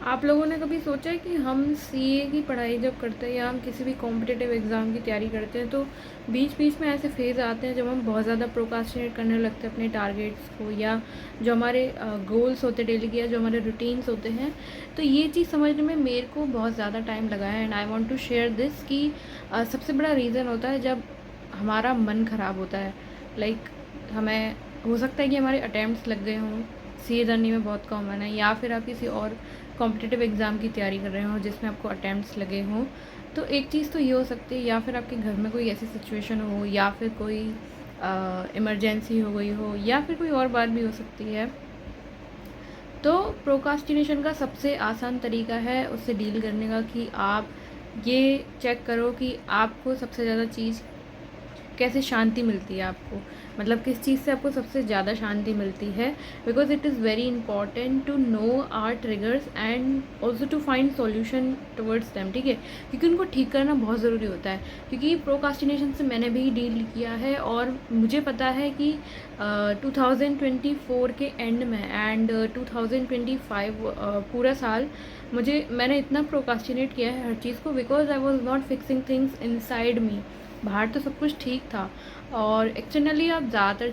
आप लोगों ने कभी सोचा है कि हम सीए की पढ़ाई जब करते हैं या हम किसी भी कॉम्पिटिटिव एग्ज़ाम की तैयारी करते हैं तो बीच बीच में ऐसे फेज़ आते हैं जब हम बहुत ज़्यादा प्रोक्रास्टिनेट करने लगते हैं अपने टारगेट्स को, या जो हमारे गोल्स होते डेली के या जो हमारे रूटीन्स होते हैं। तो ये चीज़ समझने में मेरे को बहुत ज़्यादा टाइम लगा है, and I want to share this कि सबसे बड़ा रीज़न होता है जब हमारा मन ख़राब होता है। लाइक हमें हो सकता है कि हमारे अटैम्प्ट्स लग गए हों, सीए जर्नी में बहुत कॉमन है, या फिर आप किसी और कॉम्पिटिटिव एग्ज़ाम की तैयारी कर रहे हो जिसमें आपको अटैम्प्ट्स लगे हों। तो एक चीज़ तो ये हो सकती है, या फिर आपके घर में कोई ऐसी सिचुएशन हो, या फिर कोई इमरजेंसी हो गई हो, या फिर कोई और बात भी हो सकती है। तो प्रोक्रास्टिनेशन का सबसे आसान तरीका है उससे डील करने का कि आप ये चेक करो कि आपको सबसे ज़्यादा चीज़ कैसे शांति मिलती है आपको, मतलब किस चीज़ से आपको सबसे ज़्यादा शांति मिलती है। Because it is very important to know our triggers and also to find solution towards them, ठीक है, क्योंकि उनको ठीक करना बहुत ज़रूरी होता है। क्योंकि प्रोक्रास्टिनेशन से मैंने भी डील किया है और मुझे पता है कि 2024 के एंड में एंड 2025 पूरा साल मैंने इतना प्रोक्रास्टिनेट किया है हर चीज़ को, because I was not fixing things inside me. बाहर तो सब कुछ ठीक था और एक्सटर्नली आप ज़्यादातर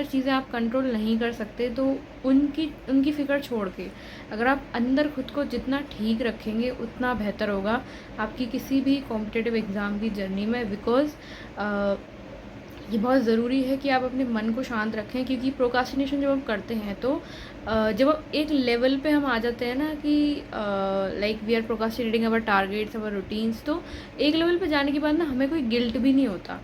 चीज़ें आप कंट्रोल नहीं कर सकते, तो उनकी फ़िक्र छोड़ के अगर आप अंदर खुद को जितना ठीक रखेंगे उतना बेहतर होगा आपकी किसी भी कॉम्पिटिटिव एग्ज़ाम की जर्नी में। बिकॉज़ ये बहुत ज़रूरी है कि आप अपने मन को शांत रखें, क्योंकि प्रोक्रास्टिनेशन जब हम करते हैं तो जब एक लेवल पे हम आ जाते हैं ना कि like we are procrastinating our targets, our routines, तो एक लेवल पे जाने के बाद ना हमें कोई गिल्ट भी नहीं होता।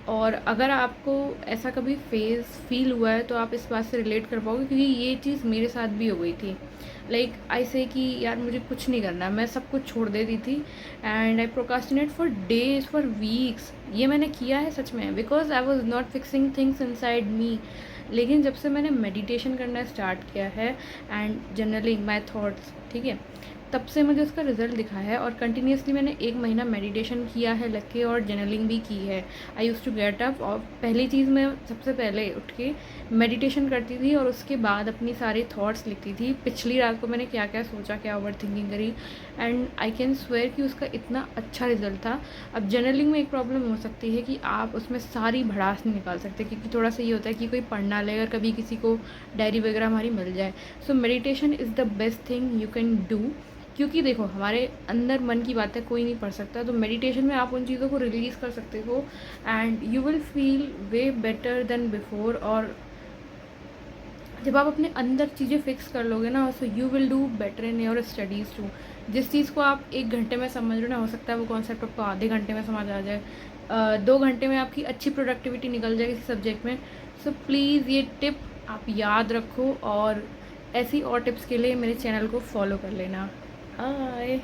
और अगर आपको ऐसा कभी फ़ील हुआ है तो आप इस बात से रिलेट कर पाओगे, क्योंकि ये चीज़ मेरे साथ भी हो गई थी। लाइक आई से कि यार मुझे कुछ नहीं करना, मैं सब कुछ छोड़ देती थी and I procrastinate for days, for weeks. ये मैंने किया है सच में, because I was not fixing things inside me. लेकिन जब से मैंने मेडिटेशन करना स्टार्ट किया है एंड जर्नलिंग माई थाट्स, ठीक है, तब से मुझे उसका रिज़ल्ट दिखा है। और कंटिन्यूसली मैंने 1 महीना मेडिटेशन किया है लग के, और जर्नलिंग भी की है। आई यूज़ टू गेट अप और पहली चीज़ मैं सबसे पहले उठ के मेडिटेशन करती थी और उसके बाद अपनी सारी थॉट्स लिखती थी। पिछली रात को मैंने क्या क्या सोचा, क्या ओवर थिंकिंग करी, एंड आई कैन स्वेयर कि उसका इतना अच्छा रिज़ल्ट था। अब जर्नलिंग में एक प्रॉब्लम हो सकती है कि आप उसमें सारी भड़ास नहीं निकाल सकते, क्योंकि थोड़ा सा ये होता है कि कोई पढ़ना ले, अगर कभी किसी को डायरी वगैरह हमारी मिल जाए। So meditation is the best thing you can do, क्योंकि देखो हमारे अंदर मन की बातें कोई नहीं पढ़ सकता, तो मेडिटेशन में आप उन चीज़ों को रिलीज़ कर सकते हो and you will feel way better than before. और जब आप अपने अंदर चीज़ें फिक्स कर लोगे ना, so you will do better in your studies too. जिस चीज़ को आप 1 घंटे में समझ रहे हो ना, हो सकता है वो कॉन्सेप्ट आपको आधे घंटे में समझ आ जाए। 2 घंटे में आपकी अच्छी प्रोडक्टिविटी निकल जाए किसी सब्जेक्ट में। सो प्लीज़ ये टिप आप याद रखो, और ऐसी और टिप्स के लिए मेरे चैनल को फॉलो कर लेना। बाय।